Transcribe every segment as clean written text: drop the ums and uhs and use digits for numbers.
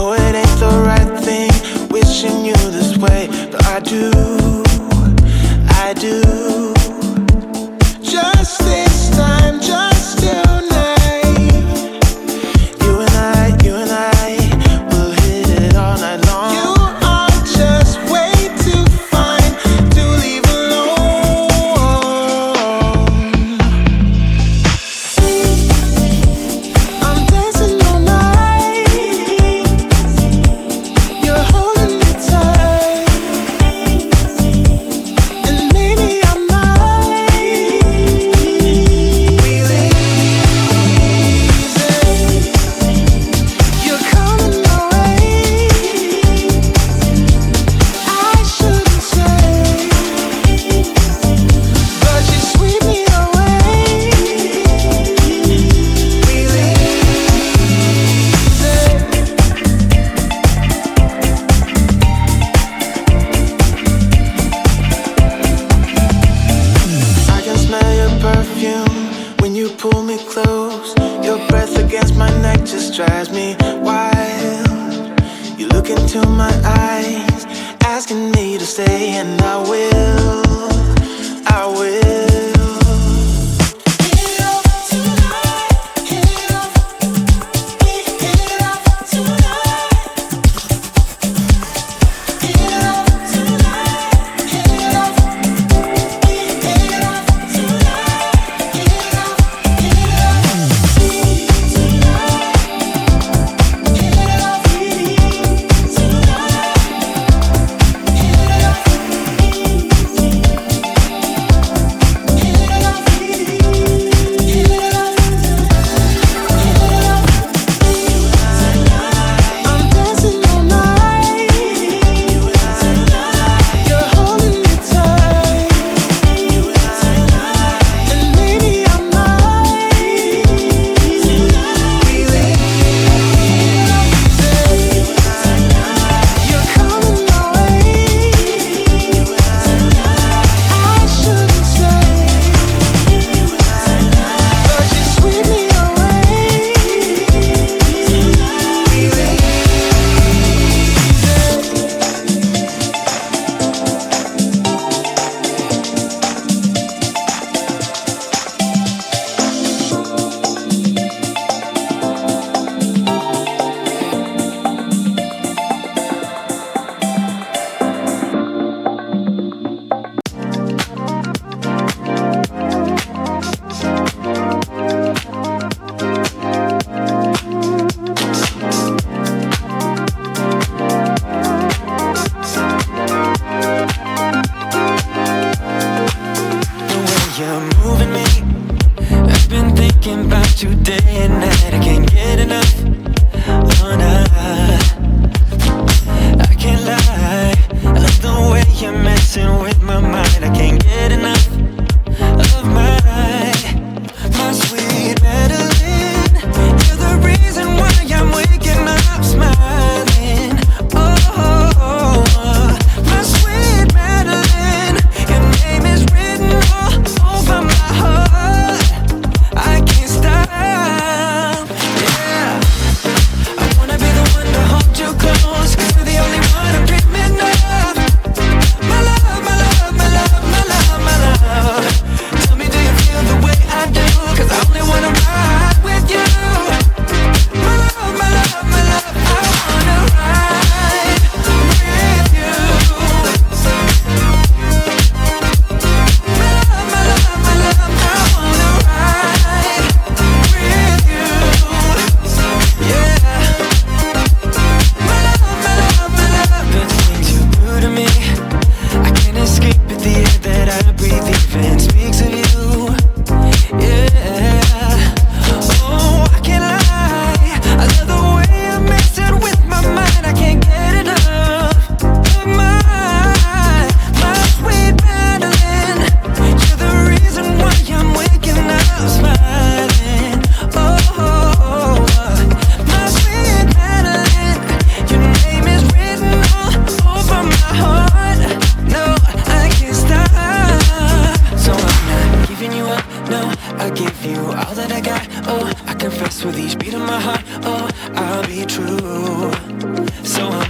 know it ain't the right thing, wishing you this way, but I do. Just this time, just tonight. You and I will hit it all night long. You are just way too fine to leave alone. I'm dancing all night. You're holding me tight, and maybe I might feel easy. You're coming my way. I shouldn't say, but you sweep me away. Feel I can smell your perfume when you pull me close. Your breath against my neck just drives me wild. You look into my eyes, asking me to stay, and I will. Hit it off tonight. Hit it off. Hit it off tonight. Hit it off tonight. Hit it off. Hit it off tonight. Hit it off. Hit it off tonight. Hit it off tonight. Hit it off.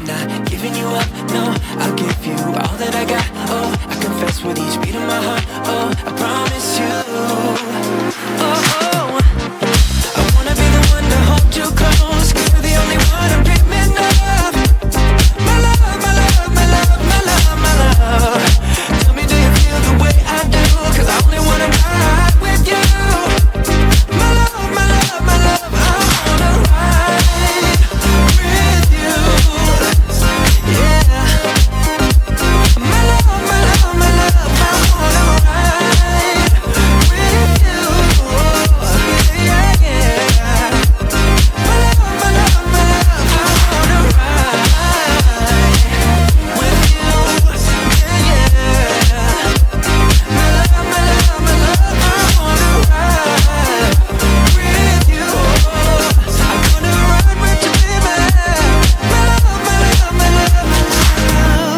not giving you up, no. I'll give you all that I got, oh. I confess with each beat of my heart, oh. I promise you, oh. I wanna be the one to hold you close, 'cause you're the only one I'm dreaming of. My love, my love, my love, my love, my love. Tell me, do you feel the way I do? 'Cause I only wanna ride with you. My love, my love, my love, I wanna ride with you. Yeah. My love, my love, my love, I wanna ride with you. Yeah, yeah. My love, my love, my love, I wanna ride with you. Yeah, yeah. My love, my love, my love, I wanna ride with you. I'm gonna ride with you, baby. My love, my love, my love, my love.